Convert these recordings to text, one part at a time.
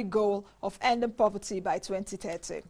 historic goal of ending poverty by 2030.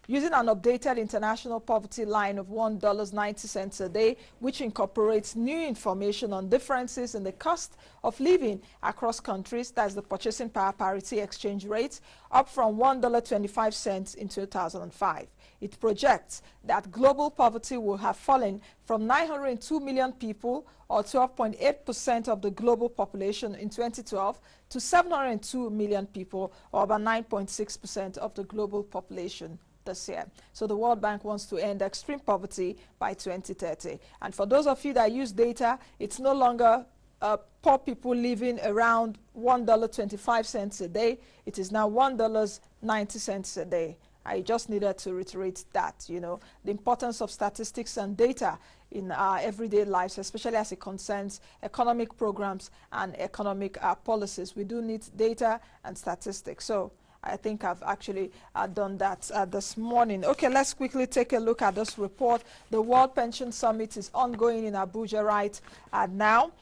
Using an updated international poverty line of $1.90 a day, which incorporates new information on differences in the cost of living across countries, that's the purchasing power parity exchange rate, up from $1.25 in 2005. It projects that global poverty will have fallen from 902 million people, or 12.8% of the global population in 2012, to 702 million people, or about 9.6% of the global population this year. So the World Bank wants to end extreme poverty by 2030. And for those of you that use data, it's no longer poor people living around $1.25 a day. It is now $1.90 a day. I just needed to reiterate that, you know, the importance of statistics and data in our everyday lives, especially as it concerns economic programs and economic policies. We do need data and statistics. So I think I've actually done that this morning. Okay, let's quickly take a look at this report. The World Pension Summit is ongoing in Abuja right now.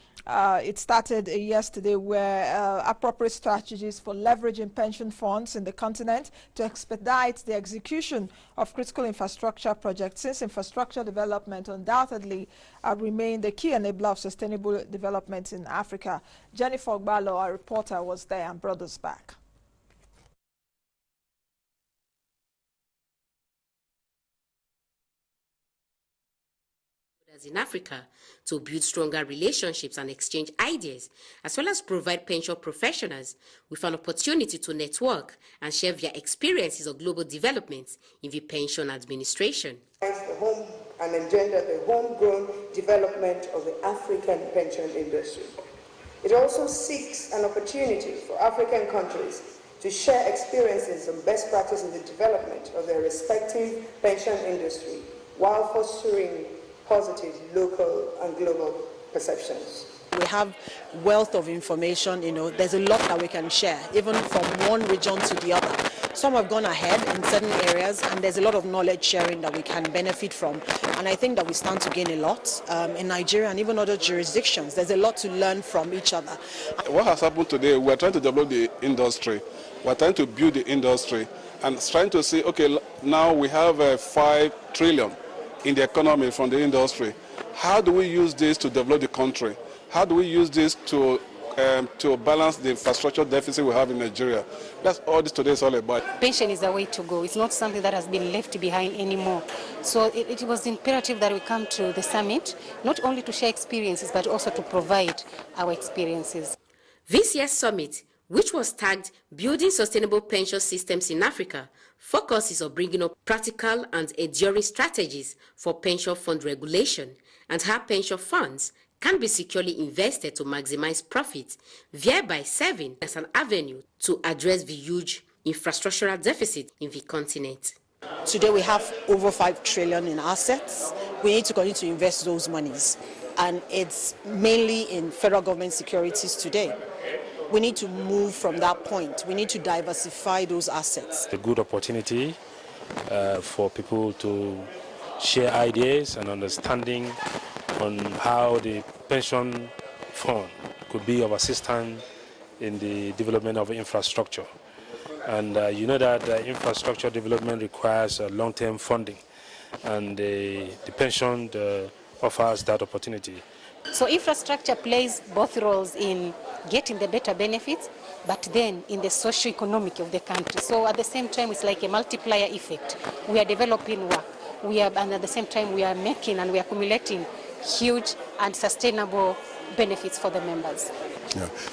It started yesterday, where appropriate strategies for leveraging pension funds in the continent to expedite the execution of critical infrastructure projects, since infrastructure development undoubtedly remain the key enabler of sustainable development in Africa. Jennifer Ogbalo, our reporter, was there and brought us back. In Africa to build stronger relationships and exchange ideas, as well as provide pension professionals with an opportunity to network and share their experiences of global developments in the pension administration. And engender the homegrown development of the African pension industry. It also seeks an opportunity for African countries to share experiences and best practices in the development of their respective pension industry, while fostering positive local and global perceptions. We have wealth of information, you know, there's a lot that we can share, even from one region to the other. Some have gone ahead in certain areas, and there's a lot of knowledge sharing that we can benefit from. And I think that we stand to gain a lot in Nigeria and even other jurisdictions. There's a lot to learn from each other. What has happened today, we're trying to develop the industry. We're trying to build the industry and trying to say, okay, now we have 5 trillion in the economy from the industry. How do we use this to develop the country? How do we use this to balance the infrastructure deficit we have in Nigeria? That's all this today is all about. Pension is the way to go. It's not something that has been left behind anymore. So it was imperative that we come to the summit, not only to share experiences, but also to provide our experiences. This year's summit, which was tagged Building Sustainable Pension Systems in Africa, focuses on bringing up practical and enduring strategies for pension fund regulation and how pension funds can be securely invested to maximize profits, thereby serving as an avenue to address the huge infrastructural deficit in the continent. Today we have over 5 trillion in assets. We need to continue to invest those monies, and it's mainly in federal government securities today. We need to move from that point. We need to diversify those assets. A good opportunity for people to share ideas and understanding on how the pension fund could be of assistance in the development of infrastructure. And you know that infrastructure development requires long-term funding, and the pension offers that opportunity. So infrastructure plays both roles in getting the better benefits, but then in the socio-economic of the country. So at the same time, it's like a multiplier effect. We are developing work, and at the same time, we are making and we are accumulating huge and sustainable benefits for the members.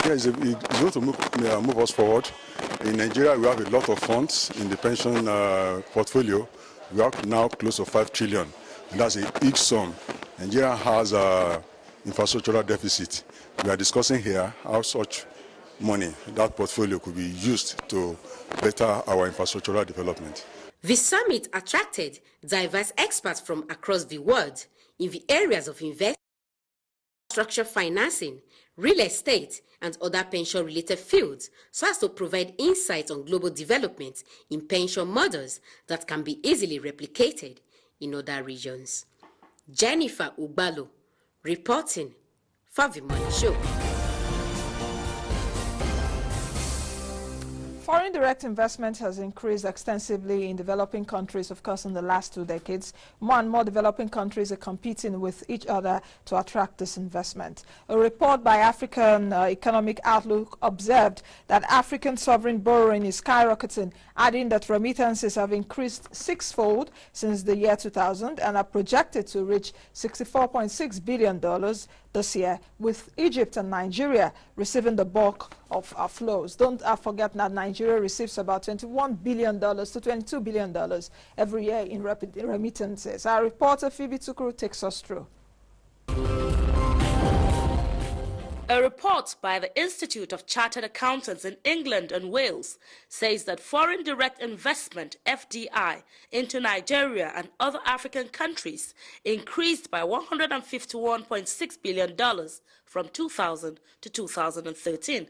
It's going to move us forward. In Nigeria, we have a lot of funds in the pension portfolio. We have now close to 5 trillion, and that's a huge sum. Nigeria has a infrastructural deficit. We are discussing here how such money, that portfolio, could be used to better our infrastructural development. The summit attracted diverse experts from across the world in the areas of infrastructure financing, real estate, and other pension-related fields, so as to provide insights on global development in pension models that can be easily replicated in other regions. Jennifer Ogbalo, reporting for The Money Show. Foreign direct investment has increased extensively in developing countries, of course, in the last 2 decades. More and more developing countries are competing with each other to attract this investment. A report by African Economic Outlook observed that African sovereign borrowing is skyrocketing, adding that remittances have increased 6-fold since the year 2000 and are projected to reach $64.6 billion this year, with Egypt and Nigeria receiving the bulk of our flows. Don't forget that Nigeria receives about $21 billion to $22 billion every year in remittances. Our reporter Phoebe Tukuru takes us through. A report by the Institute of Chartered Accountants in England and Wales says that foreign direct investment, FDI, into Nigeria and other African countries increased by $151.6 billion from 2000 to 2013.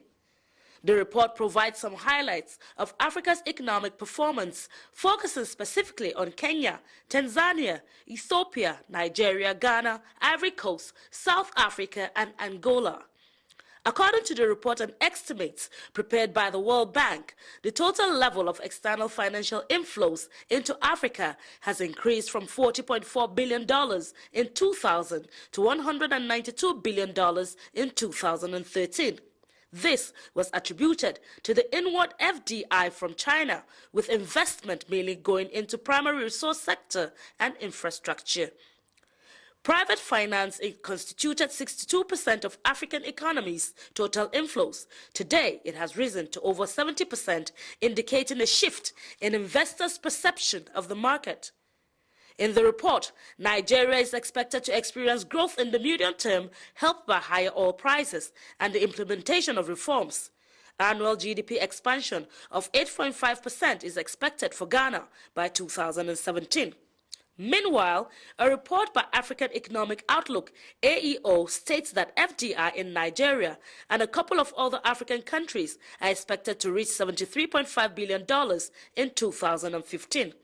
The report provides some highlights of Africa's economic performance, focusing specifically on Kenya, Tanzania, Ethiopia, Nigeria, Ghana, Ivory Coast, South Africa, and Angola. According to the report and estimates prepared by the World Bank, the total level of external financial inflows into Africa has increased from $40.4 billion in 2000 to $192 billion in 2013. This was attributed to the inward FDI from China, with investment mainly going into primary resource sector and infrastructure. Private finance constituted 62% of African economies' total inflows. Today, it has risen to over 70%, indicating a shift in investors' perception of the market. In the report, Nigeria is expected to experience growth in the medium term, helped by higher oil prices and the implementation of reforms. Annual GDP expansion of 8.5% is expected for Ghana by 2017. Meanwhile, a report by African Economic Outlook, AEO, states that FDI in Nigeria and a couple of other African countries are expected to reach $73.5 billion in 2015.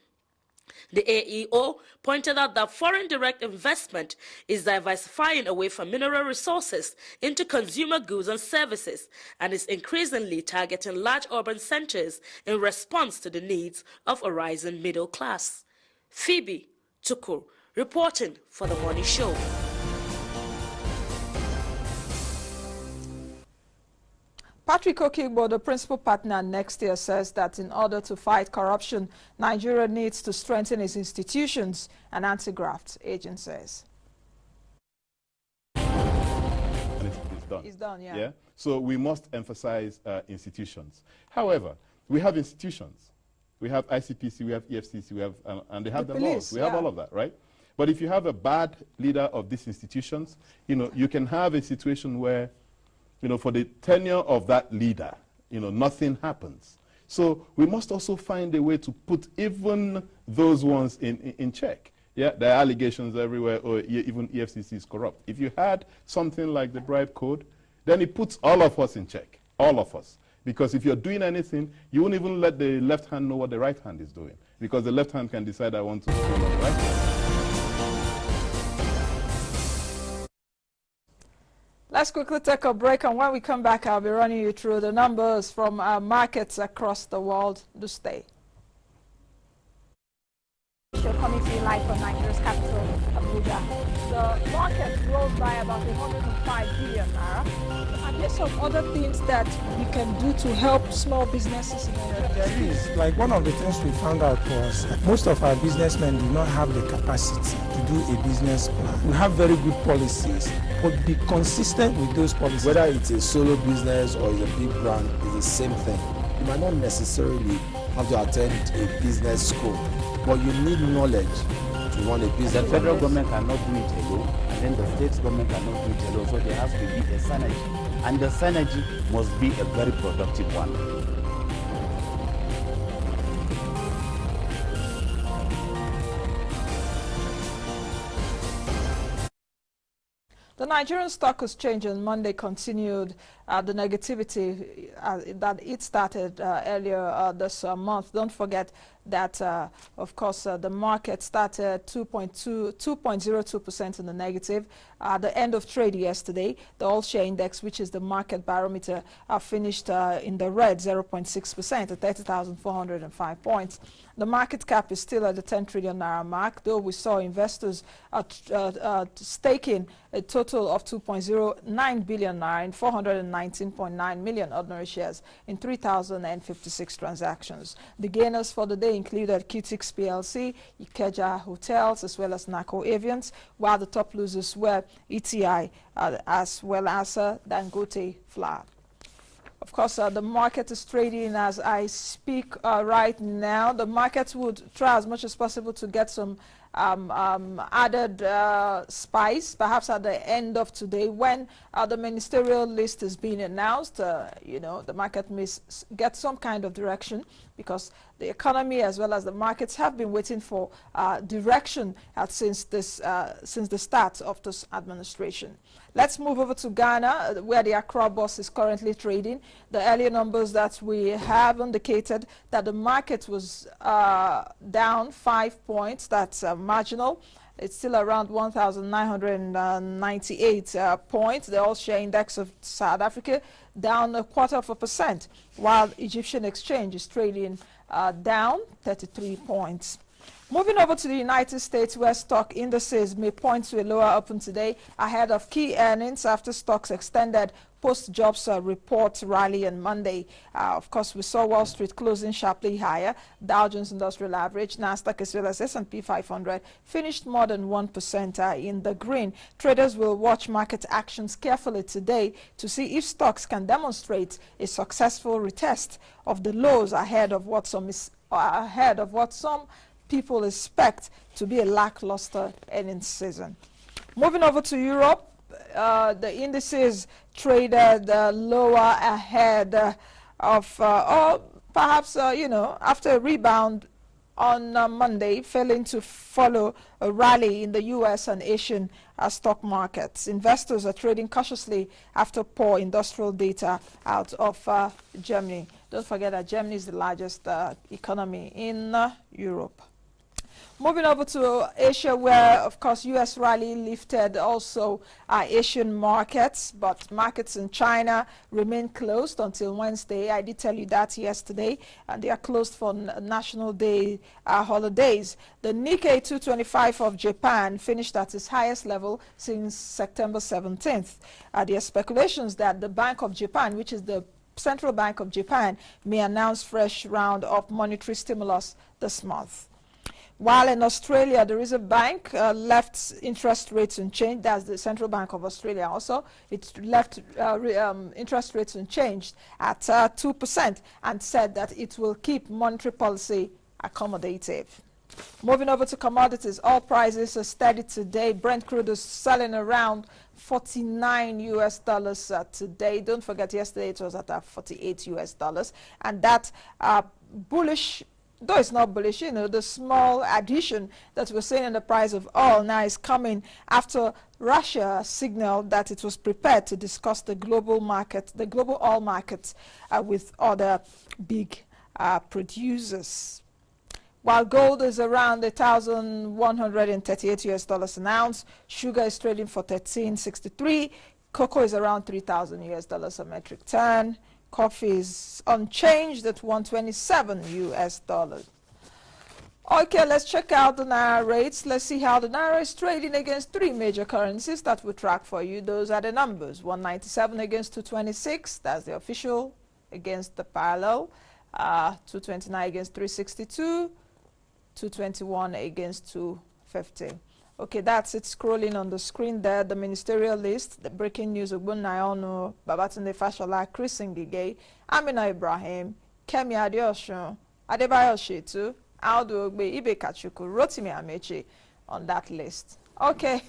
The AEO pointed out that foreign direct investment is diversifying away from mineral resources into consumer goods and services and is increasingly targeting large urban centers in response to the needs of a rising middle class. Phoebe Tukuru, reporting for The Money Show. Patrick Okigbo, the principal partner Next Year, says that in order to fight corruption, Nigeria needs to strengthen its institutions and anti-graft agencies. And it's done. It's done, yeah. So we must emphasize institutions. However, we have institutions. We have ICPC, we have EFCC, we have, and they have the laws. We have all of that, right? But if you have a bad leader of these institutions, you can have a situation where, for the tenure of that leader, nothing happens. So we must also find a way to put even those ones in check. Yeah, there are allegations everywhere, or even EFCC is corrupt. If you had something like the bribe code, then it puts all of us in check, all of us. Because if you're doing anything, you won't even let the left hand know what the right hand is doing. Because the left hand can decide, I want to scroll on the right hand. Let's quickly take a break, and when we come back, I'll be running you through the numbers from markets across the world. Do stay. Coming to you live from Nigeria's capital, Abuja. The market rose by about 105 billion naira. Are there some other things that we can do to help small businesses in Nigeria? There is. Like, one of the things we found out was most of our businessmen do not have the capacity to do a business plan. We have very good policies, but be consistent with those policies. Whether it's a solo business or it's a big brand, it's the same thing. You might not necessarily have to attend a business school, but you need knowledge to run a business. The federal government cannot do it alone, and then the state government cannot do it alone, so there has to be a synergy. And the synergy must be a very productive one. The Nigerian Stock Exchange on Monday continued the negativity that it started earlier this month. Don't forget that, of course, the market started 2.02% in the negative. At the end of trade yesterday, the all-share index, which is the market barometer, finished in the red, 0.6% at 30,405 points. The market cap is still at the 10 trillion naira mark, though we saw investors staking a total of 2.09 billion naira in 419.9 million ordinary shares in 3,056 transactions. The gainers for the day included Qtix PLC, Ikeja Hotels, as well as NACO Avians, while the top losers were ETI, as well as Dangote Flour. Of course, the market is trading as I speak right now. The market would try as much as possible to get some added spice, perhaps at the end of today when the ministerial list is being announced. You know, the market may get some kind of direction, because the economy as well as the markets have been waiting for direction since the start of this administration. Let's move over to Ghana, where the Accra Bourse is currently trading. The earlier numbers that we have indicated that the market was down 5 points. That's marginal. It's still around 1,998 points. The all-share index of South Africa down 0.25%, while Egyptian exchange is trading down 33 points. Moving over to the United States, where stock indices may point to a lower open today ahead of key earnings after stocks extended post-jobs report rally on Monday. Of course, we saw Wall Street closing sharply higher. Dow Jones Industrial Average, Nasdaq, as well as S&P 500 finished more than 1% in the green. Traders will watch market actions carefully today to see if stocks can demonstrate a successful retest of the lows ahead of what some people expect to be a lackluster earnings season. Moving over to Europe, the indices traded lower ahead of, or perhaps, you know, after a rebound on Monday, failing to follow a rally in the U.S. and Asian stock markets. Investors are trading cautiously after poor industrial data out of Germany. Don't forget that Germany is the largest economy in Europe. Moving over to Asia, where, of course, U.S. rally lifted also Asian markets, but markets in China remain closed until Wednesday. I did tell you that yesterday, and they are closed for National Day holidays. The Nikkei 225 of Japan finished at its highest level since September 17th. There are speculations that the Bank of Japan, which is the Central Bank of Japan, may announce fresh round of monetary stimulus this month. While in Australia, the Reserve Bank left interest rates unchanged. That's the Central Bank of Australia also. It left interest rates unchanged at 2% and said that it will keep monetary policy accommodative. Moving over to commodities, oil prices are steady today. Brent crude is selling around $49 today. Don't forget, yesterday it was at $48, and that bullish. Though it's not bullish, you know, the small addition that we're seeing in the price of oil now is coming after Russia signaled that it was prepared to discuss the global market, the global oil markets with other big producers. While gold is around $1,138 an ounce, sugar is trading for $13.63, cocoa is around $3,000 a metric ton. Coffee is unchanged at $127. Okay, let's check out the Naira rates. Let's see how the Naira is trading against three major currencies that we track for you. Those are the numbers. 197 against 226. That's the official against the parallel. 229 against 362. 221 against 250. Okay, that's it scrolling on the screen there. The ministerial list, the breaking news of Ogbonnaya, Babatunde Fashola, Chris Ngige, Amina Ibrahim, Kemi Adeosun, Adebayo Shetu, Audu Ogbe, Ibe Kachuku, Rotimi Amechi on that list. Okay,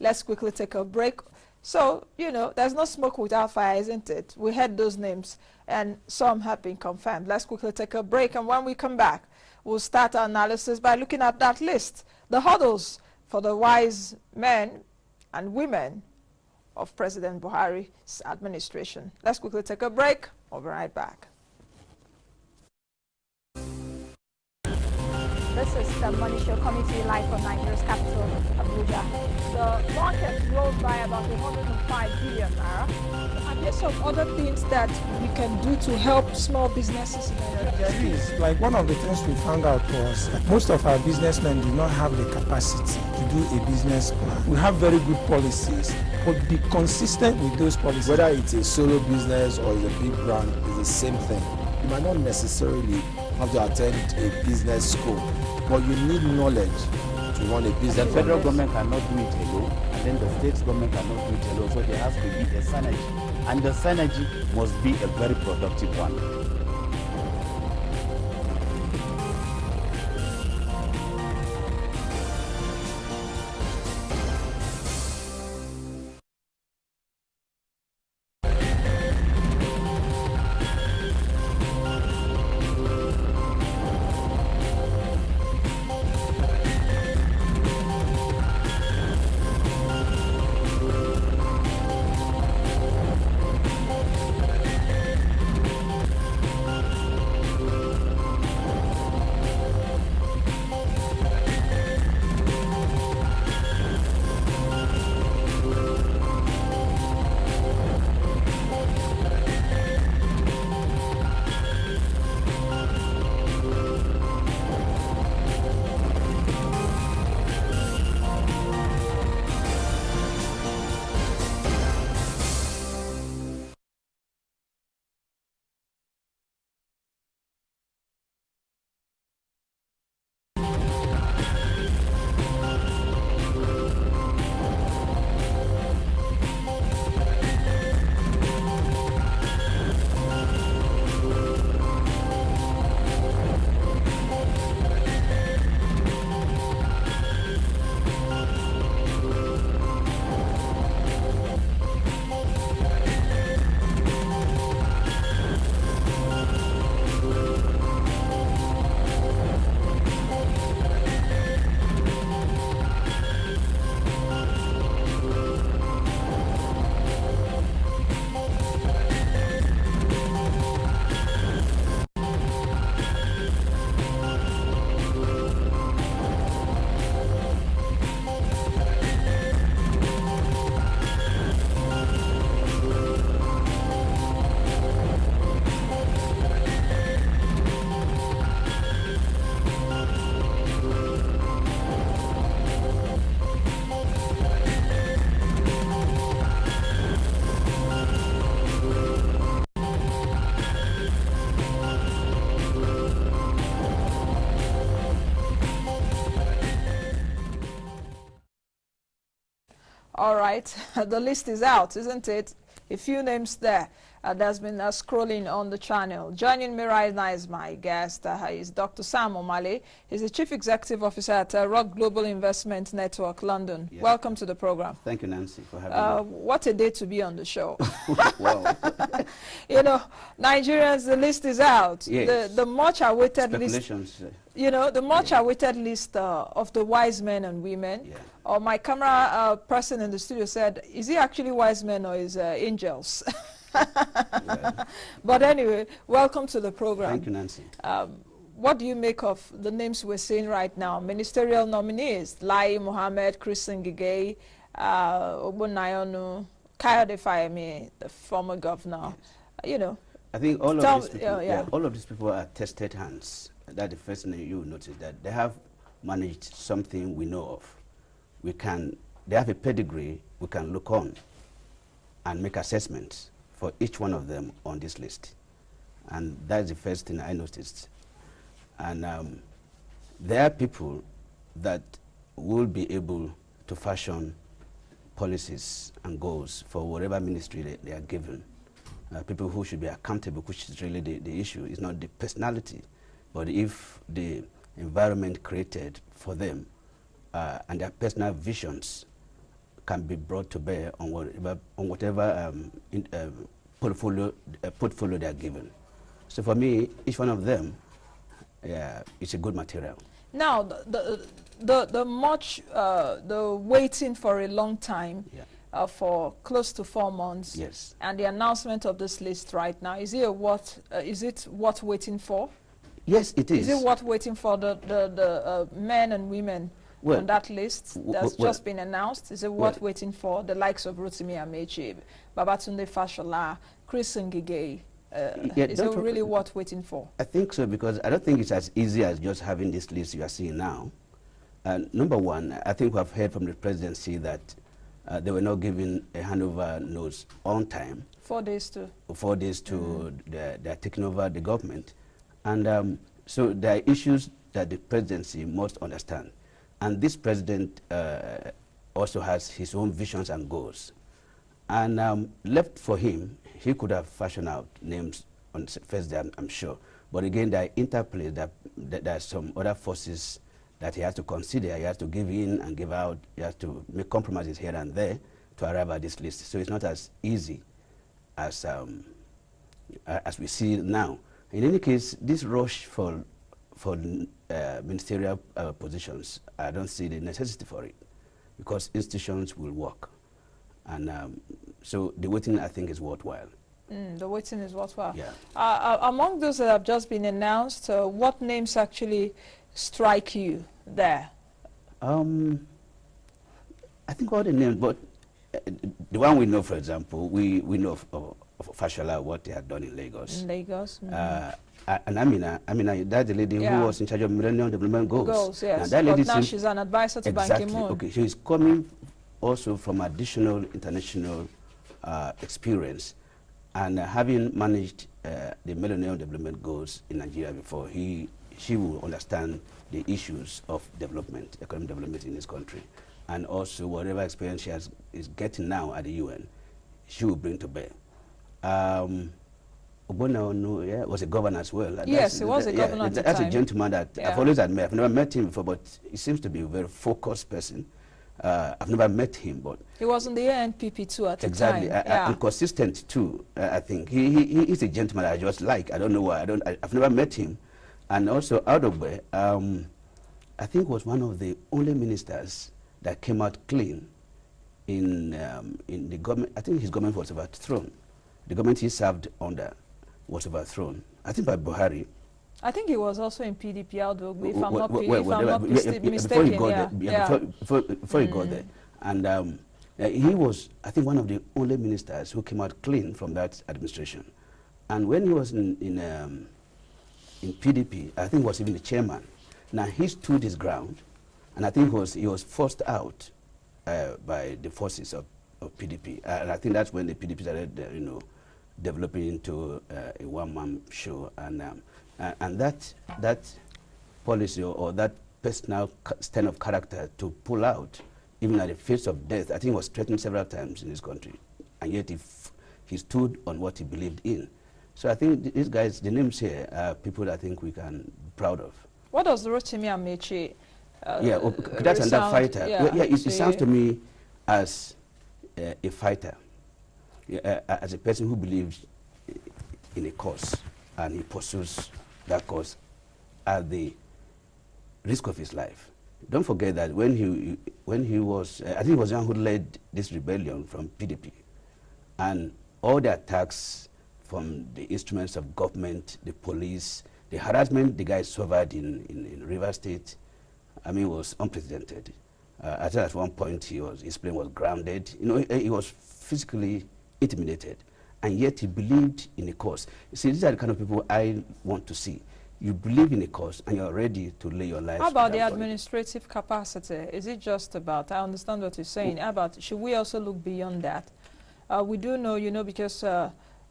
let's quickly take a break. So, you know, there's no smoke without fire, isn't it? We had those names, and some have been confirmed. Let's quickly take a break, and when we come back, we'll start our analysis by looking at that list, the hurdles for the wise men and women of President Buhari's administration. Let's quickly take a break. We'll be right back. This is the Money Show coming to you live from Nigeria's capital, Abuja. The market rose by about 105 billion naira. And there's some other things that we can do to help small businesses in Nigeria. Yes, like one of the things we found out was that most of our businessmen do not have the capacity to do a business plan. We have very good policies, but be consistent with those policies. Whether it's a solo business or it's a big brand, it's the same thing. You might not necessarily have to attend a business school, but you need knowledge to run a business. The federal government cannot do it alone, and then the state government cannot do it alone, so there has to be a synergy. And the synergy must be a very productive one. All right, the list is out, isn't it? A few names there. There's been scrolling on the channel. Joining me right now is my guest. Is Dr. Sam Omale. He's the Chief Executive Officer at Rock Global Investment Network, London. Yes. Welcome to the program. Thank you, Nancy, for having me. What a day to be on the show. Wow. You know, Nigerians, the list is out. Yes. The much awaited list. Speculations. You know, the much awaited list of the wise men and women. Yeah. My camera person in the studio said, is he actually wise men or is angels? Yeah. But anyway, welcome to the program. Thank you, Nancy. What do you make of the names we're seeing right now? Ministerial nominees, Lai Mohammed, Chris Ngige, Ogbonnayonu, Kayode Fayemi, the former governor. Yes. You know. I think all of these people, all of these people are tested hands. That's the first thing you notice, that they have managed something we know of. They have a pedigree we can look on and make assessments for each one of them on this list. And that's the first thing I noticed. And there are people that will be able to fashion policies and goals for whatever ministry they are given. People who should be accountable, which is really the issue. It's not the personality, but if the environment created for them and their personal visions can be brought to bear on whatever portfolio they are given. So for me, each one of them, it's a good material. Now, the waiting for a long time, for close to 4 months, yes, and the announcement of this list right now, is it worth waiting for? Yes, it is. Is it worth waiting for the men and women on that list that's just been announced? Is it worth waiting for the likes of Rotimi Amechi, Babatunde Fashola, Chris Ngige? Is it really worth waiting for? I think so, because I don't think it's as easy as just having this list you are seeing now. Number one, I think we have heard from the presidency that they were not given a handover notice on time. 4 days to? 4 days to they're taking over the government. And so there are issues that the presidency must understand. And this president also has his own visions and goals. And left for him, he could have fashioned out names on the first day, I'm sure. But again, there are interplays, there are some other forces that he has to consider. He has to give in and give out. He has to make compromises here and there to arrive at this list. So it's not as easy as we see now. In any case, this rush for ministerial positions, I don't see the necessity for it, because institutions will work. And so the waiting, I think, is worthwhile. The waiting is worthwhile. Yeah. Among those that have just been announced, what names actually strike you there? I think all the names, but the one we know, for example, we know of Fashola, what they had done in Lagos. In Lagos. And Amina, that's the lady who was in charge of Millennium Development Goals. Goals, yes. Now, that lady but now she's an advisor to Ban Ki-moon. Okay, she's coming also from additional international experience, and having managed the Millennium Development Goals in Nigeria before, she will understand the issues of development, economic development in this country, and also whatever experience she is getting now at the UN, she will bring to bear. Ogbonna was a governor as well. Yes, he was a governor at the time. That's a gentleman that I've always admired. I've never met him before, but he seems to be a very focused person. I've never met him, but he was in the ANPP too at the time. Exactly, and consistent too. I think he is a gentleman I just like. I don't know why. I've never met him, and also Adogbe, I think was one of the only ministers that came out clean in the government. I think his government was overthrown. The government he served under was overthrown, I think by Buhari. I think he was also in PDP, Adogbe, if I'm not mistaken. Before he got there. And he was, I think, one of the only ministers who came out clean from that administration. And when he was in PDP, I think he was even the chairman. Now, he stood his ground, and I think he was forced out by the forces of PDP. And I think that's when the PDP started, developing into a one-man show, and that policy or that personal stand of character to pull out, even at the face of death, I think was threatened several times in this country, and yet he stood on what he believed in. So I think these guys, the names here, are people that I think we can be proud of. What does Rotimi Amechi? That's another fighter. It sounds to me as a fighter. As a person who believes in a cause, and he pursues that cause at the risk of his life. Don't forget that when he was, I think it was the one who led this rebellion from PDP, and all the attacks from the instruments of government, the police, the harassment the guy suffered in Rivers State, I mean, was unprecedented. I think at one point his plane was grounded. He was physically intimidated, and yet he believed in a cause. You see, these are the kind of people I want to see. You believe in a cause, and you're ready to lay your life. How about the administrative capacity? Is it just about, I understand what you're saying, how about, should we also look beyond that? We do know, because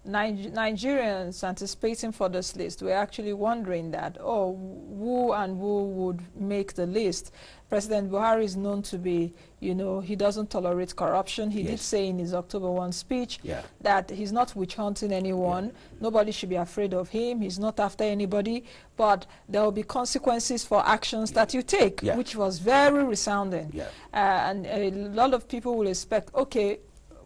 Nigerians anticipating for this list, we're actually wondering that, who would make the list? President Buhari is known to be, he doesn't tolerate corruption. He did say in his October 1 speech that he's not witch hunting anyone. Nobody should be afraid of him. He's not after anybody. But there will be consequences for actions that you take, which was very resounding. And a lot of people will expect, okay,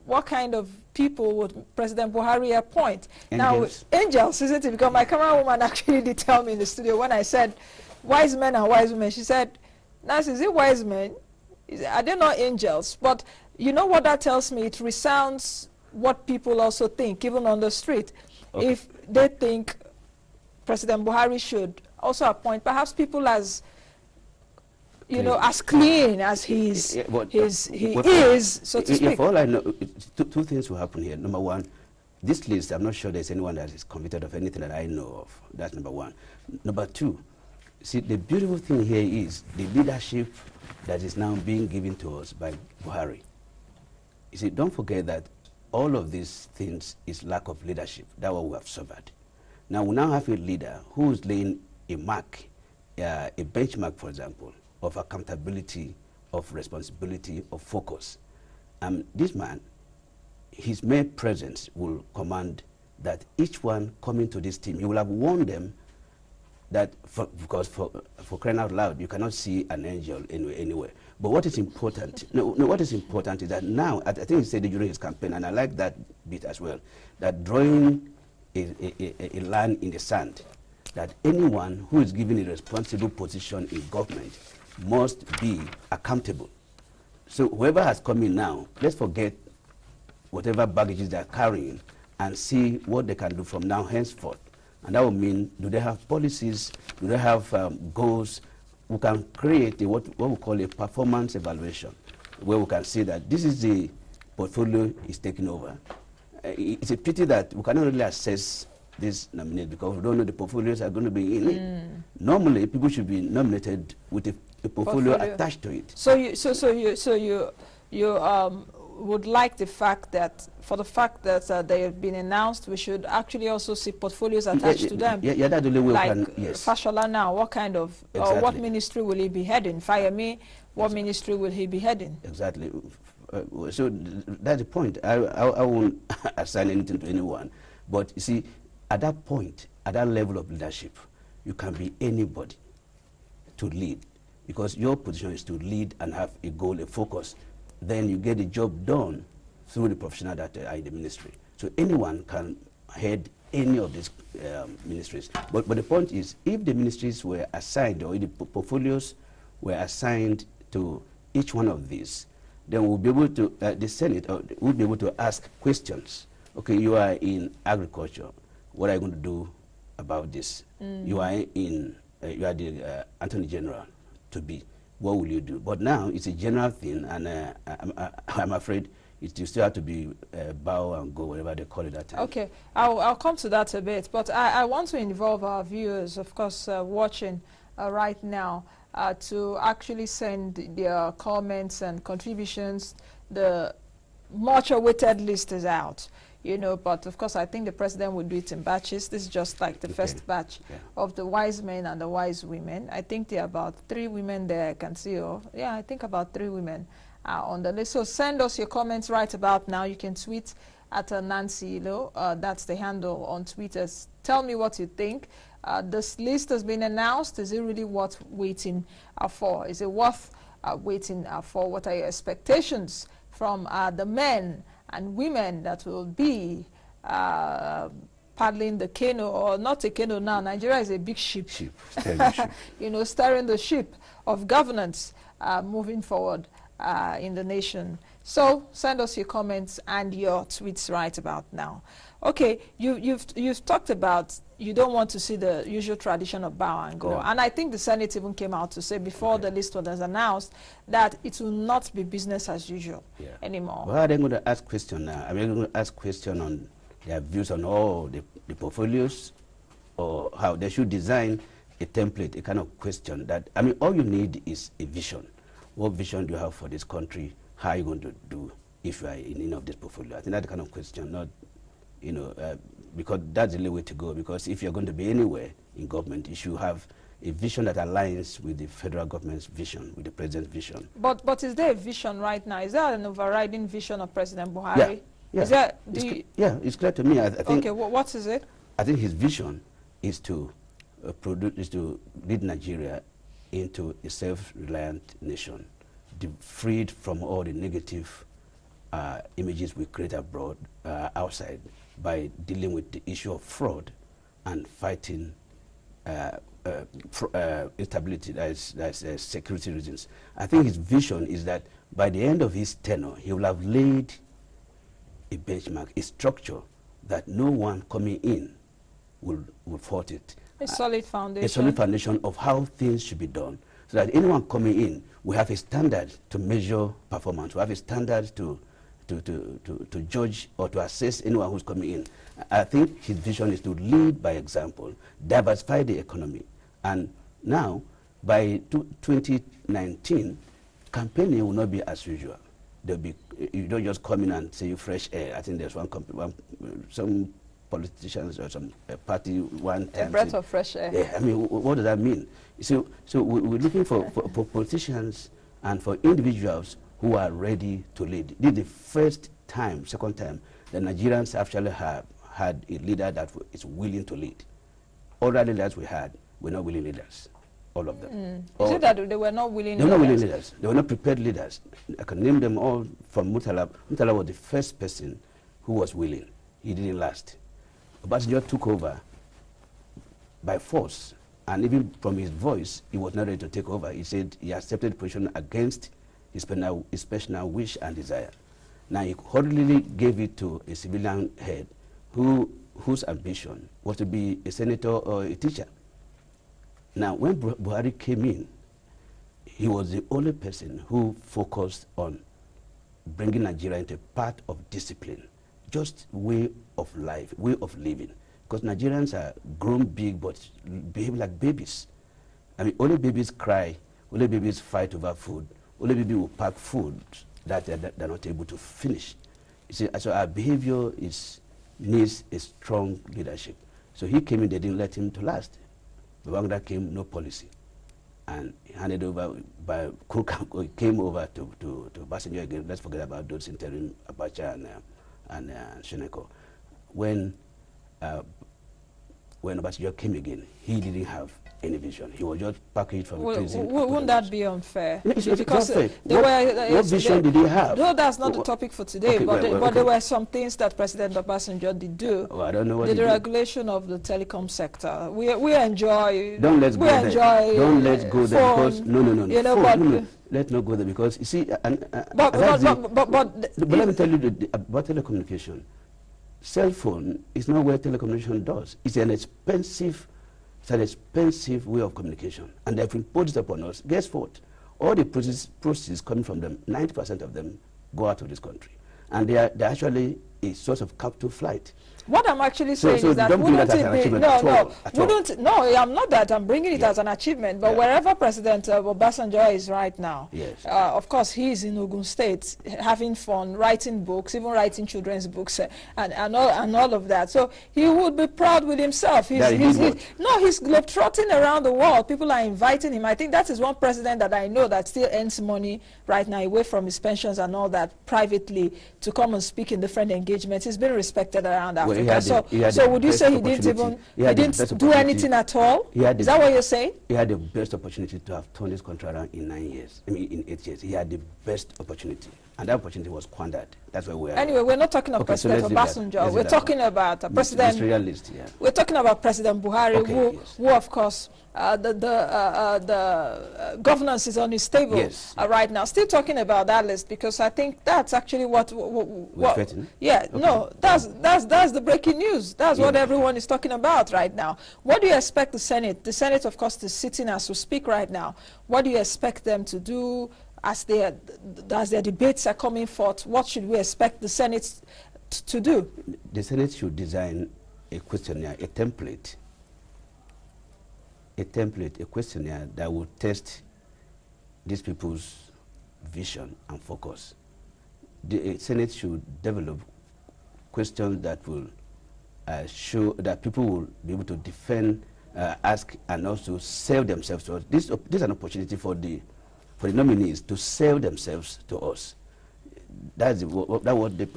what kind of people would President Buhari appoint? Angels. Now, angels, isn't it? Because my camera woman actually did tell me in the studio when I said wise men and wise women, she said, Nas, is it wise men? Are they not angels? But you know what that tells me? It resounds what people also think, even on the street. Okay. If they think President Buhari should also appoint perhaps people as, you know, as clean as he is, so to speak? For all I know, two things will happen here. Number one, this list, I'm not sure there's anyone that is convicted of anything that I know of. That's number one. Number two, see, the beautiful thing here is the leadership that is now being given to us by Buhari. You see, don't forget that all of these things is lack of leadership. That's what we have suffered. Now, we now have a leader who is laying a mark, a benchmark, for example, of accountability, of responsibility, of focus. This man, his mere presence will command that each one coming to this team, he will have warned them that, because for crying out loud, you cannot see an angel anywhere. But what is important, what is important is that now, I think he said it during his campaign, and I like that bit as well, that drawing a line in the sand, that anyone who is given a responsible position in government must be accountable. So whoever has come in now, let's forget whatever baggages they're carrying and see what they can do from now henceforth. And that will mean, do they have policies, do they have goals? We can create what we call a performance evaluation, where we can see that this is the portfolio is taking over. It's a pity that we cannot really assess this nominate because we don't know the portfolios are going to be in it. Normally, people should be nominated with a portfolio attached to it. So you would like the fact that, for the fact that they have been announced, we should actually also see portfolios attached to them. Yeah, that's the only way like we can, yes. Fashola now, what kind of, what ministry will he be heading? Fayemi, what ministry will he be heading? Exactly. So that's the point. I won't assign anything to anyone. But you see, at that point, at that level of leadership, you can be anybody to lead. Because your position is to lead and have a goal, a focus. Then you get the job done through the professional that are in the ministry. So anyone can head any of these ministries. But the point is, if the ministries were assigned, or the portfolios were assigned to each one of these, then we'll be able to, the Senate will be able to ask questions. Okay, you are in agriculture. What are you going to do about this? You are in, you are the Attorney General to be. What will you do? But now it's a general thing, and I'm afraid you still have to be bow and go, whatever they call it that time. Okay, I'll come to that a bit, but I want to involve our viewers, of course, watching right now, to actually send their comments and contributions. The much-awaited list is out. You know, but of course, I think the president will do it in batches. This is just like the first batch of the wise men and the wise women. I think there are about 3 women there I can see. Yeah, I think about 3 women are on the list. So send us your comments right about now. You can tweet at Nancy Ilo. That's the handle on Twitter. Tell me what you think. This list has been announced. Is it really worth waiting for? Is it worth waiting for? What are your expectations from the men and women that will be paddling the canoe, or not a canoe now? Nigeria is a big ship. You know, steering the ship of governance moving forward in the nation. So send us your comments and your tweets right about now. Okay, you've talked about you don't want to see the usual tradition of bow and go. No. And I think the Senate even came out to say before the list was announced that it will not be business as usual anymore. Well, they're going to ask questions now. I mean, they're going to ask questions on their views on all the portfolios, or how they should design a template, a kind of question that, I mean, all you need is a vision. What vision do you have for this country? How are you going to do if you are in any of this portfolio? I think that's the kind of question, not, you know, because that's the only way to go. Because if you're going to be anywhere in government, you should have a vision that aligns with the federal government's vision, with the president's vision. But is there a vision right now? Is there an overriding vision of President Buhari? Yeah, is there, it's clear to me. I think. Okay, what is it? I think his vision is to lead Nigeria into a self-reliant nation, freed from all the negative images we create abroad, outside, by dealing with the issue of fraud and fighting instability, that's security reasons. I think his vision is that by the end of his tenure, he will have laid a benchmark, a structure that no one coming in will fault it. a solid foundation. A solid foundation of how things should be done, so that anyone coming in, we have a standard to measure performance. We have a standard to judge or to assess anyone who's coming in. I think his vision is to lead by example, diversify the economy. And now, by 2019, campaigning will not be as usual. There'll be, you don't just come in and say fresh air. I think there's some politicians or some party one time. A breath of fresh air. Yeah, I mean, what does that mean? So we're looking for politicians and for individuals who are ready to lead. This is the first time, second time, the Nigerians actually have had a leader that is willing to lead. All the leaders we had were not willing leaders, all of them. Is it that they were not willing leaders? They were not willing leaders. They were not prepared leaders. I can name them all from Murtala. Murtala was the first person who was willing. He didn't last. Obasanjo took over by force, and even from his voice, he was not ready to take over. He said he accepted the position against his personal wish and desire. Now he hurriedly gave it to a civilian head whose ambition was to be a senator or a teacher. Now when Buhari came in, he was the only person who focused on bringing Nigeria into a path of discipline, just way of life, way of living. Because Nigerians are grown big but behave like babies. I mean, only babies cry, only babies fight over food, only babies will pack food that they're not able to finish. You see, so our behavior needs a strong leadership. So he came in, they didn't let him to last. Babangida came, no policy. And he handed over, came over to Obasanjo again. Let's forget about those interim, Abacha and Sheneko. When Obasanjo came again, he didn't have any vision. He was just packaged from prison. Wouldn't that be unfair? It's because unfair. what vision did he have? No, that's not the topic for today, okay, but there were some things that President Obasanjo did do. Oh, I don't know what the regulation of the telecom sector. We enjoy. Don't let's go there. Don't let's go there because no. You know, let's not go there because you see. But let me tell you about telecommunication. Cell phone is not where telecommunication does. It's an expensive way of communication, and they've imposed upon us. Guess what? All the proceeds coming from them, 90% of them go out of this country, and they're actually a source of capital flight. What I'm actually saying is that wouldn't it be I'm not that. I'm bringing it as an achievement. But wherever President Obasanjo is right now, of course he is in Ogun State, having fun, writing books, even writing children's books, and all of that. So he would be proud with himself. He's globetrotting around the world. People are inviting him. I think that is one president that I know that still earns money right now away from his pensions and all that privately to come and speak in different engagements. He's been respected around Africa. So would you say he didn't do anything at all? Is that what you're saying? He had the best opportunity to have turned this country around in 9 years. I mean, in 8 years. He had the best opportunity. And that opportunity was squandered. That's where we are. Anyway, we're not talking about President Obasanjo. We're talking about President. We're talking about President Buhari, who of course, the governance is unstable right now. Still talking about that list because I think that's actually what that's the breaking news. That's what everyone is talking about right now. What do you expect the Senate? The Senate, of course, is sitting as we speak right now. What do you expect them to do as their debates are coming forth? What should we expect the Senate to do? The Senate should design a questionnaire, a template, a questionnaire that will test these people's vision and focus. The Senate should develop questions that will show that people will be able to defend, ask, and also sell themselves to us. This is an opportunity for the nominees to sell themselves to us. That's what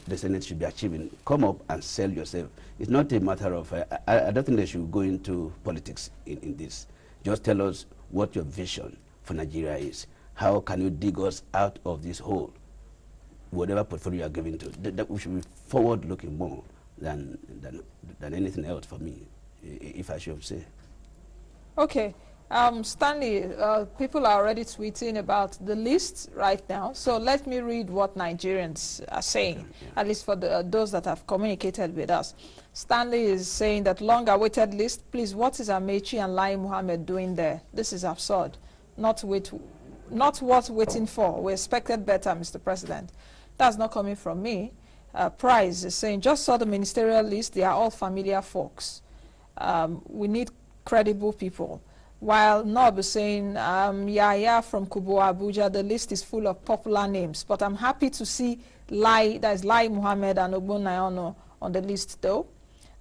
the Senate should be achieving. Come up and sell yourself. It's not a matter of, I don't think they should go into politics in this. Just tell us what your vision for Nigeria is. How can you dig us out of this hole? Whatever portfolio you are giving to, that we should be forward-looking more than anything else for me, if I should say. Okay. Stanley, people are already tweeting about the list right now. So let me read what Nigerians are saying, at least for those that have communicated with us. Stanley is saying that long-awaited list, please, what is Amechi and Lai Mohammed doing there? This is absurd. Not worth waiting for. We expected better, Mr. President. That's not coming from me. Price is saying, just saw the ministerial list. They are all familiar folks. We need credible people. While Nob is saying, Yaya from Kubo, Abuja, the list is full of popular names. But I'm happy to see Lai Mohammed and Ogbonnayono on the list, though.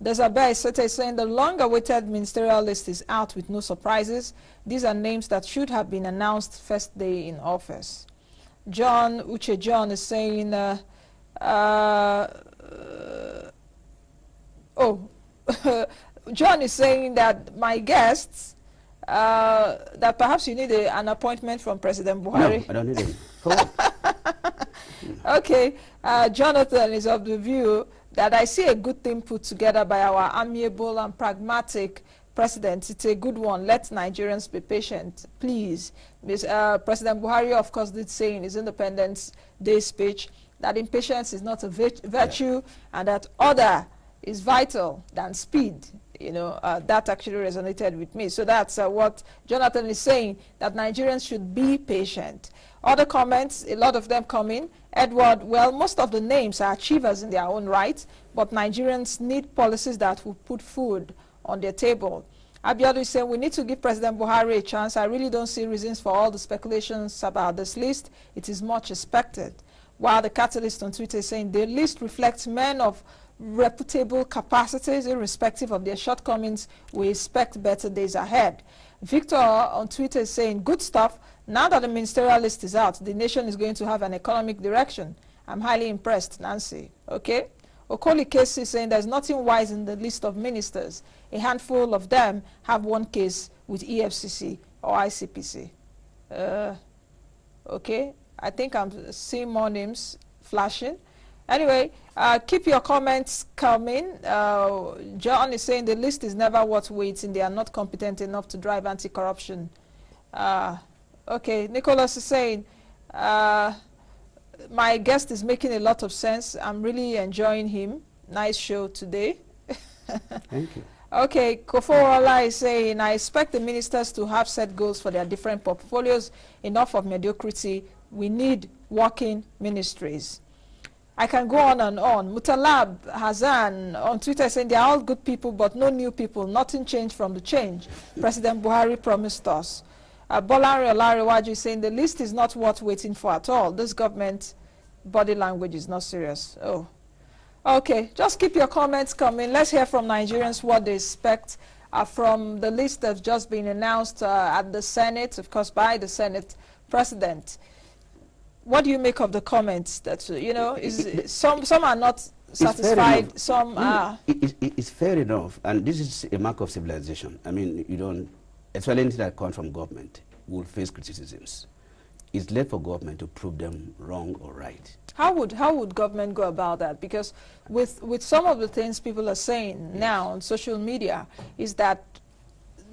There's a bear saying the long-awaited ministerial list is out with no surprises. These are names that should have been announced first day in office. Uche John is saying, John is saying that my guests, that perhaps you need an appointment from President Buhari. No, I don't need it. Okay, Jonathan is of the view that I see a good thing put together by our amiable and pragmatic president. It's a good one. Let Nigerians be patient, please. President Buhari, of course, did say in his Independence Day speech that impatience is not a virtue, and that order is vital than speed. You know, that actually resonated with me. So that's what Jonathan is saying, that Nigerians should be patient. Other comments, a lot of them come in. Edward, well, most of the names are achievers in their own right, but Nigerians need policies that will put food on their table. Abiodun is saying, we need to give President Buhari a chance. I really don't see reasons for all the speculations about this list. It is much expected. While the Catalyst on Twitter is saying, the list reflects men of reputable capacities, irrespective of their shortcomings. We expect better days ahead. Victor on Twitter is saying, good stuff. Now that the ministerial list is out, the nation is going to have an economic direction. I'm highly impressed, Nancy. Okay? Okoli Case is saying there's nothing wise in the list of ministers. A handful of them have one case with EFCC or ICPC. Okay? I think I'm seeing more names flashing. Anyway, keep your comments coming. John is saying the list is never worth waiting. They are not competent enough to drive anti-corruption. Okay, Nicholas is saying, my guest is making a lot of sense. I'm really enjoying him. Nice show today. Thank you. Okay, Koforola is saying, I expect the ministers to have set goals for their different portfolios. Enough of mediocrity. We need working ministries. I can go on and on. Mutalab Hazan on Twitter saying they are all good people but no new people. Nothing changed from the change President Buhari promised us. Bolanri Olariwaju is saying the list is not worth waiting for at all. This government body language is not serious. Oh, okay. Just keep your comments coming. Let's hear from Nigerians what they expect from the list that's just been announced at the Senate, of course, by the Senate President. What do you make of the comments that, you know, some are not satisfied, some are... It's fair enough, and this is a mark of civilization. I mean, you don't, especially anything that comes from government, will face criticisms. It's left for government to prove them wrong or right. How would government go about that? Because with some of the things people are saying now on social media is that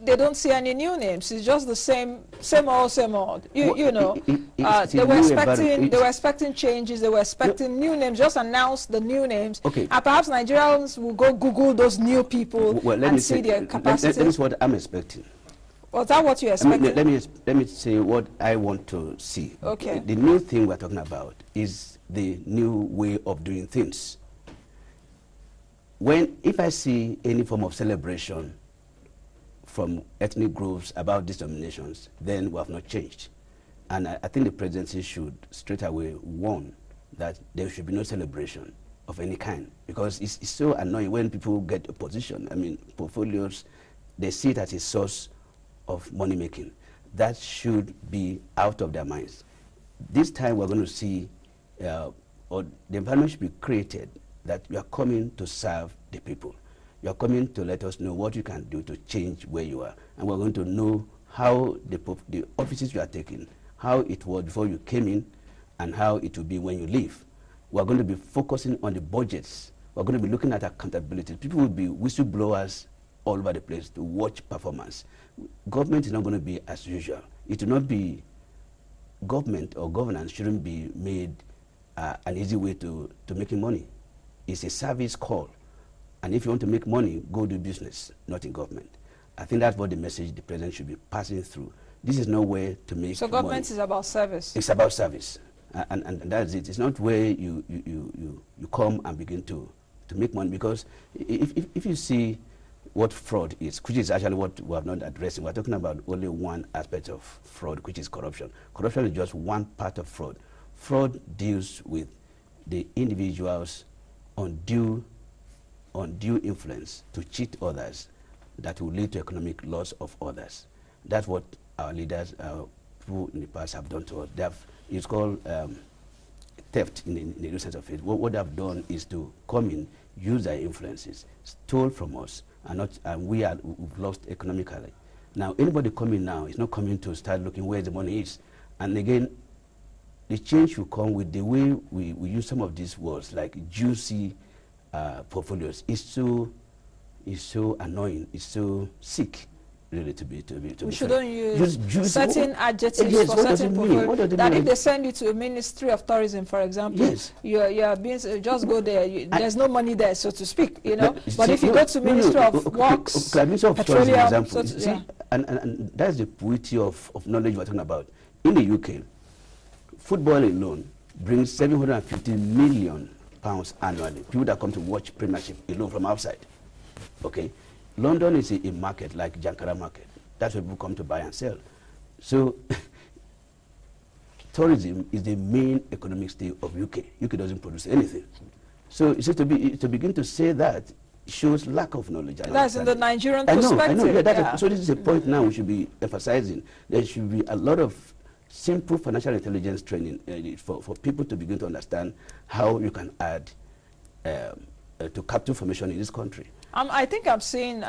they don't see any new names. It's just the same old. You know, they were expecting changes. They were expecting new names. Just announce the new names. Okay. And perhaps Nigerians will go Google those new people and see their capacity. That is what I'm expecting. Was that what you're expecting? Let me say what I want to see. Okay. The new thing we're talking about is the new way of doing things. If I see any form of celebration from ethnic groups about these nominations, then we have not changed. And I think the presidency should straight away warn that there should be no celebration of any kind, because it's so annoying when people get a position. I mean, portfolios, they see it as a source of money making. That should be out of their minds. This time we're going to see, or the environment should be created that you are coming to serve the people. You are coming to let us know what you can do to change where you are. And we're going to know how the offices you are taking, how it was before you came in, and how it will be when you leave. We're going to be focusing on the budgets. We're going to be looking at accountability. People will be whistleblowers all over the place to watch performance. Government is not going to be as usual. It will not be, government or governance shouldn't be made an easy way to making money. It's a service call. And if you want to make money, go do business, not in government. I think that's what the message the president should be passing through. This is no way to make So government is about service. It's about service. And that's it. It's not where you come and begin to make money, because if you see what fraud is, which is actually what we have not addressed, we're talking about only one aspect of fraud, which is corruption. Corruption is just one part of fraud. Fraud deals with the individual's undue influence to cheat others that will lead to economic loss of others. That's what our leaders who in the past have done to us. It's called theft in the real sense of it. What they've done is to come in, use their influences, stole from us, and we've lost economically. Now, anybody coming now is not coming to start looking where the money is. And again, the change will come with the way we use some of these words, like juicy portfolios. It's so annoying, it's so sick, really, to be we shouldn't use certain adjectives for certain portfolios. That if they send you to a Ministry of Tourism, for example, yes, you're being just go there. There's no money there, so to speak, you know. But if you go to Ministry of Works, Petroleum, and that's the beauty of knowledge we're talking about. In the UK, football alone brings £750 million annually. People that come to watch Premiership alone from outside. Okay, London is a market like Jankara market. That's where people come to buy and sell. So tourism is the main economic stay of UK. UK doesn't produce anything. So it's to begin to say that shows lack of knowledge. That's in the Nigerian perspective. I know. Yeah, so this is a point now we should be emphasizing. There should be a lot of simple financial intelligence training for people to begin to understand how you can add to capital formation in this country. I think I'm seeing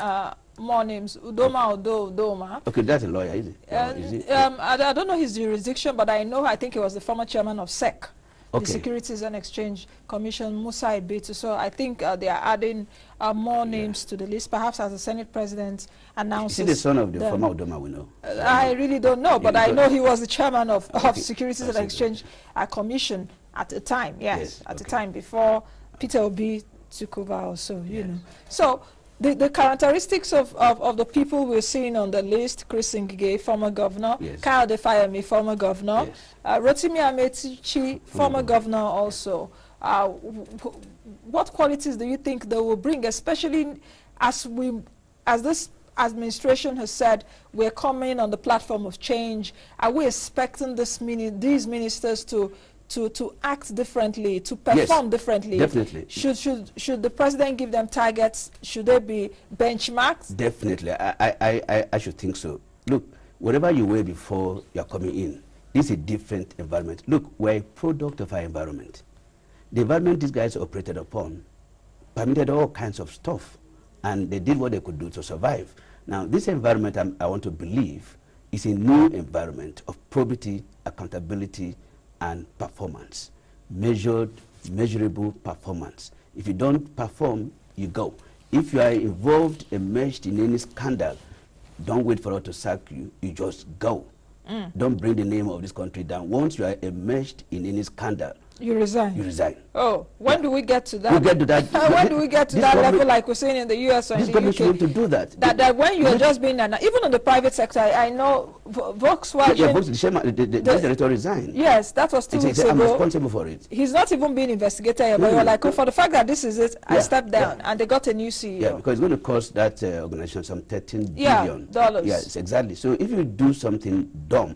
more names. Udoma. Okay, that's a lawyer, is it? I don't know his jurisdiction, but I think he was the former chairman of SEC, okay, the Securities and Exchange Commission, Musa Ibetu. So I think they are adding more names to the list, perhaps as the Senate President announces. Is he the son of the former Udoma we know? I really don't know, but I know he was the chairman of Securities and Exchange Commission at the time, yes, at the time before Peter Obi took over also, you know. So the characteristics of the people we're seeing on the list: Chris Ngige, former governor, Kayode Fayemi, former governor, Rotimi Amechi, former governor also. What qualities do you think they will bring, especially as this administration has said we're coming on the platform of change? Are we expecting these ministers to act differently, to perform differently? Definitely. Should the president give them targets? Should they be benchmarked? Definitely. I should think so. Look, whatever you were before you're coming in, this is a different environment. Look, we're a product of our environment. The environment these guys operated upon permitted all kinds of stuff, and they did what they could do to survive. Now, this environment, I want to believe, is a new environment of probity, accountability, and performance. Measurable performance. If you don't perform, you go. If you are involved, immersed in any scandal, don't wait for us to sack you, you just go. Don't bring the name of this country down. Once you are immersed in any scandal, you resign. You resign. Oh, when do we get to that? We'll get to that. When do we get to that level, like we're saying in the US or in the UK? This government should to do that. That when you're just being even in the private sector, I know Volkswagen. Yeah, the director resigned. Yes, that was 2 weeks ago. I'm responsible for it. He's not even being investigated yet, but you're like, oh, for the fact that this is it, I stepped down, and they got a new CEO. Yeah, because it's going to cost that organization some $13 billion. Yes, exactly. So if you do something dumb,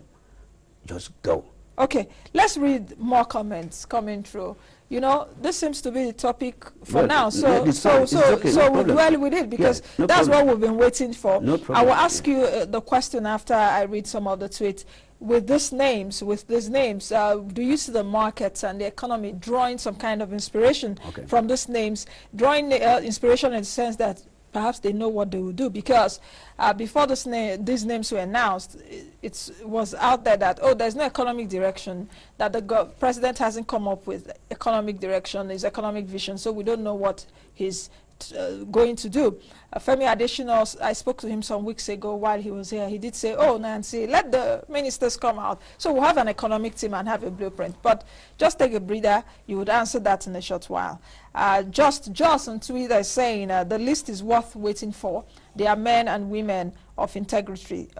just go. Okay, let's read more comments coming through. You know, this seems to be the topic for now. So we'll dwell with it because that's what we've been waiting for. No problem. I will ask you the question after I read some of the tweets. With these names, do you see the markets and the economy drawing some kind of inspiration from these names? Drawing inspiration in the sense that perhaps they know what they will do, because before these names were announced, it was out there that, oh, there's no economic direction, that the president hasn't come up with economic direction, his economic vision, so we don't know what he's going to do. Femi Adesina, I spoke to him some weeks ago while he was here. He did say, oh, Nancy, let the ministers come out. So we'll have an economic team and have a blueprint. But just take a breather. You would answer that in a short while. Just Joss on Twitter is saying the list is worth waiting for. They are men and women of integrity.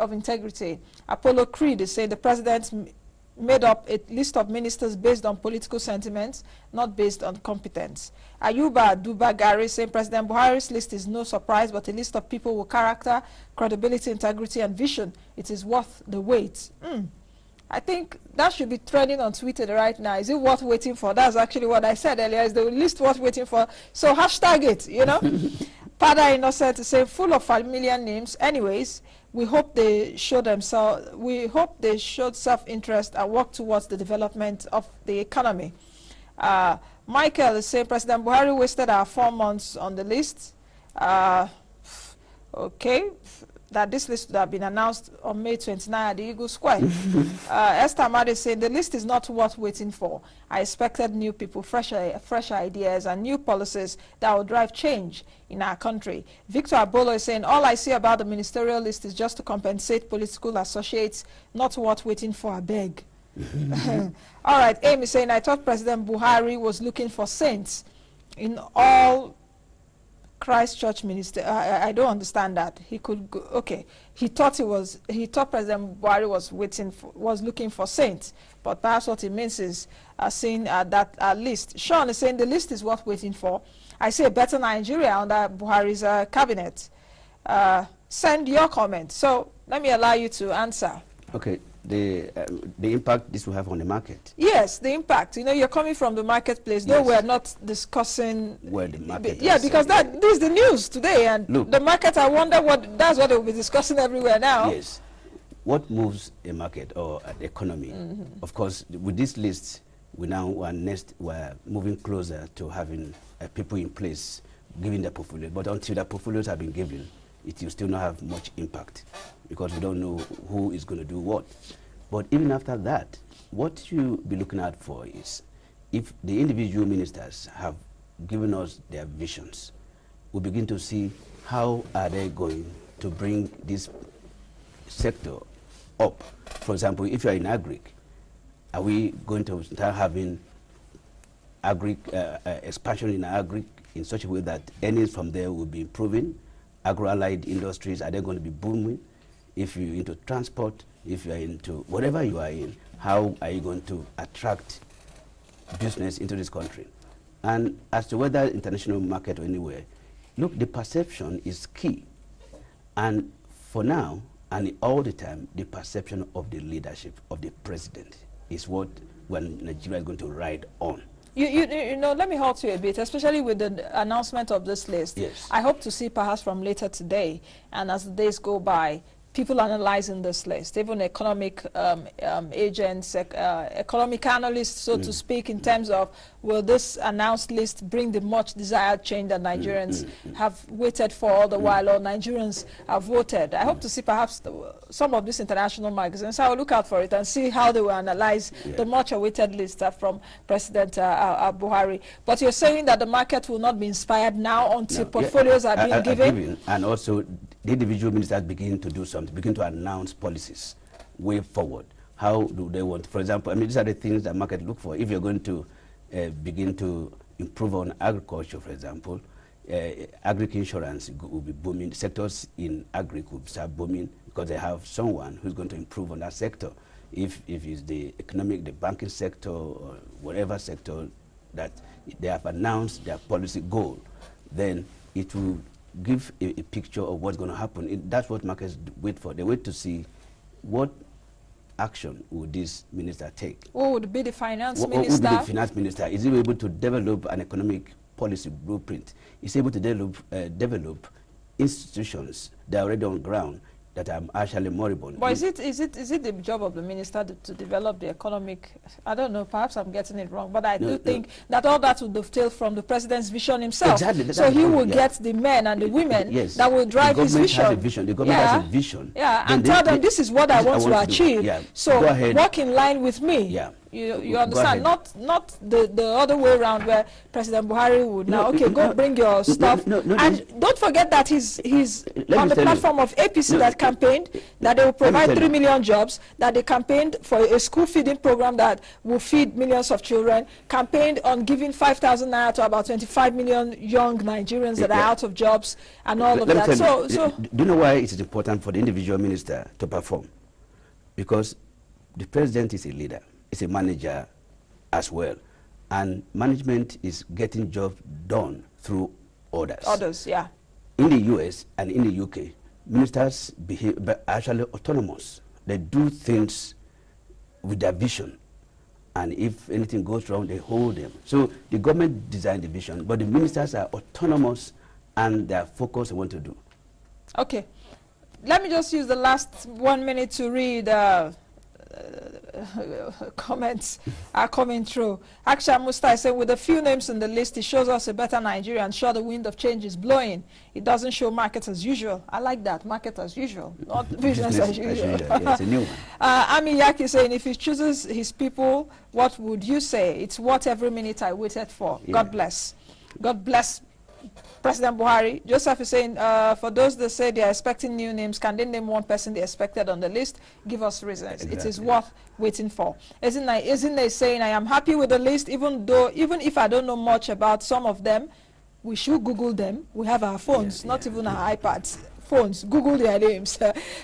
Apollo Creed is saying the president made up a list of ministers based on political sentiments, not based on competence. Ayuba Dubagari saying President Buhari's list is no surprise, but a list of people with character, credibility, integrity, and vision. It is worth the wait. I think that should be trending on Twitter right now. Is it worth waiting for? That's actually what I said earlier. Is the list worth waiting for? So hashtag it, you know. Pada Innocent is saying full of familiar names. Anyways, we hope they show themselves. We hope they showed self-interest and work towards the development of the economy. Michael is saying President Buhari wasted our 4 months on the list. Okay, that this list would have been announced on May 29 at the Eagle Square. Esther Amade is saying the list is not worth waiting for. I expected new people, fresh ideas, and new policies that will drive change in our country. Victor Abolo is saying all I see about the ministerial list is just to compensate political associates, not worth waiting for, I beg. All right, Amy is saying I thought President Buhari was looking for saints in all Christchurch minister. I don't understand that. He could go, okay. He thought President Buhari was looking for saints, but perhaps what he means is seeing that list. Sean is saying the list is worth waiting for. I see a better Nigeria under Buhari's cabinet. Send your comment. So let me allow you to answer. Okay. The impact this will have on the market. Yes, the impact. You know, you're coming from the marketplace. Yes. Though we're not discussing where the market. Yeah, because this is the news today, and look, the market. I wonder that's what they'll be discussing everywhere now. Yes, what moves a market or an economy? Of course, with this list, we're moving closer to having people in place giving their portfolio. But until the portfolios have been given, it will still not have much impact because we don't know who is going to do what. But even after that, what you be looking out for is if the individual ministers have given us their visions, we begin to see how are they going to bring this sector up. For example, if you are in agric, are we going to start having expansion in agric in such a way that earnings from there will be improving? Agro-allied industries, are they going to be booming? If you're into transport, if you're into whatever you are in, how are you going to attract business into this country? And as to whether international market or anywhere, look, the perception is key. And for now, and all the time, the perception of the leadership of the president is what Nigeria is going to ride on. You know, let me halt you a bit, especially with the announcement of this list. Yes. I hope to see perhaps from later today, and as the days go by, people analyzing this list, even economic agents, economic analysts, so to speak, in terms of will this announced list bring the much desired change that Nigerians have waited for all the while, or Nigerians have voted. I hope to see perhaps some of these international magazines. I will look out for it and see how they will analyze the much awaited list from President Buhari. But you're saying that the market will not be inspired now until portfolios are being given? And also the individual ministers begin to do something, begin to announce policies way forward. How do they want, for example, I mean, these are the things that market look for. If you're going to begin to improve on agriculture, for example, agric insurance will be booming. Sectors in agric will start booming because they have someone who's going to improve on that sector. If it's the economic, the banking sector, or whatever sector that they have announced their policy goal, then it will give a picture of what's going to happen. That's what markets wait for. They wait to see what action would this minister take. What would be the finance minister? What would be the finance minister? Is he able to develop an economic policy blueprint? Is he able to develop institutions that are already on ground that are actually moribund? But is it the job of the minister to develop the economic? I don't know, perhaps I'm getting it wrong, but I do think that all that will dovetail from the president's vision himself. Exactly. So he will get the men and the women that will drive his vision. The government has a vision. Yeah, and tell them this is what I want to achieve. So work in line with me. Yeah. You understand? Not the other way around where President Buhari would now, okay, go bring your stuff. And don't forget that he's on the platform of APC that campaigned that they will provide 3 million jobs, that they campaigned for a school feeding program that will feed millions of children, campaigned on giving 5,000 naira to about 25 million young Nigerians that are out of jobs and all of that. So, do you know why it is important for the individual minister to perform? Because the president is a leader, is a manager as well, and management is getting jobs done through orders. Orders, yeah. In the US and in the UK, ministers behave actually autonomous. They do things with their vision, and if anything goes wrong, they hold them. So the government designed the vision, but the ministers are autonomous and they are focused on what to do. Okay. Let me just use the last 1 minute to read comments are coming through. Aksha Musta is saying, with a few names in the list, it shows us a better Nigeria and sure the wind of change is blowing. It doesn't show market as usual. I like that, market as usual, not business as usual. Yeah, it's a new one. Ami Yaki is saying, if he chooses his people, what would you say? It's what every minute I waited for. Yeah. God bless. God bless President Buhari. Joseph is saying, for those that say they are expecting new names, can they name one person they expected on the list? Give us reasons. Exactly. It is worth waiting for. Isn't they saying, I am happy with the list, even if I don't know much about some of them, we should Google them. We have our phones, not even our iPads. Phones, Google their names.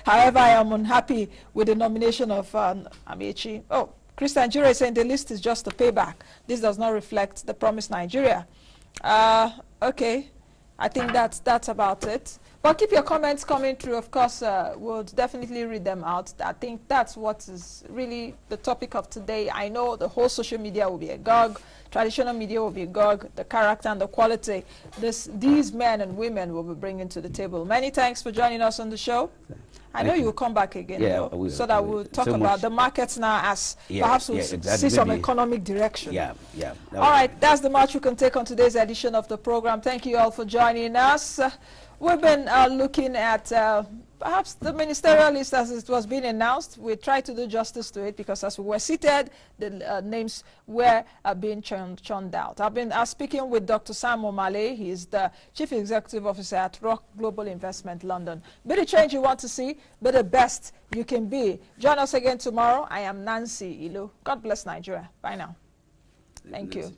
However, I am unhappy with the nomination of Amechi. Oh, Christian Jure is saying the list is just a payback. This does not reflect the promised Nigeria. Okay. I think that's about it. But keep your comments coming through. Of course, we'll definitely read them out. I think that's what is really the topic of today. I know the whole social media will be agog. Traditional media will be agog. The character and the quality these men and women will be bringing to the table. Many thanks for joining us on the show. I know you will come back again, though, so that we'll talk about the markets now as perhaps we'll see some economic direction. Yeah. All right, that's the much we can take on today's edition of the program. Thank you all for joining us. We've been looking at perhaps the ministerial list as it was being announced. We tried to do justice to it because as we were seated, the names were being churned out. I've been speaking with Dr. Sam O'Malley. He is the Chief Executive Officer at Rock Global Investment London. Be the change you want to see, be the best you can be. Join us again tomorrow. I am Nancy Ilu. God bless Nigeria. Bye now. Thank you.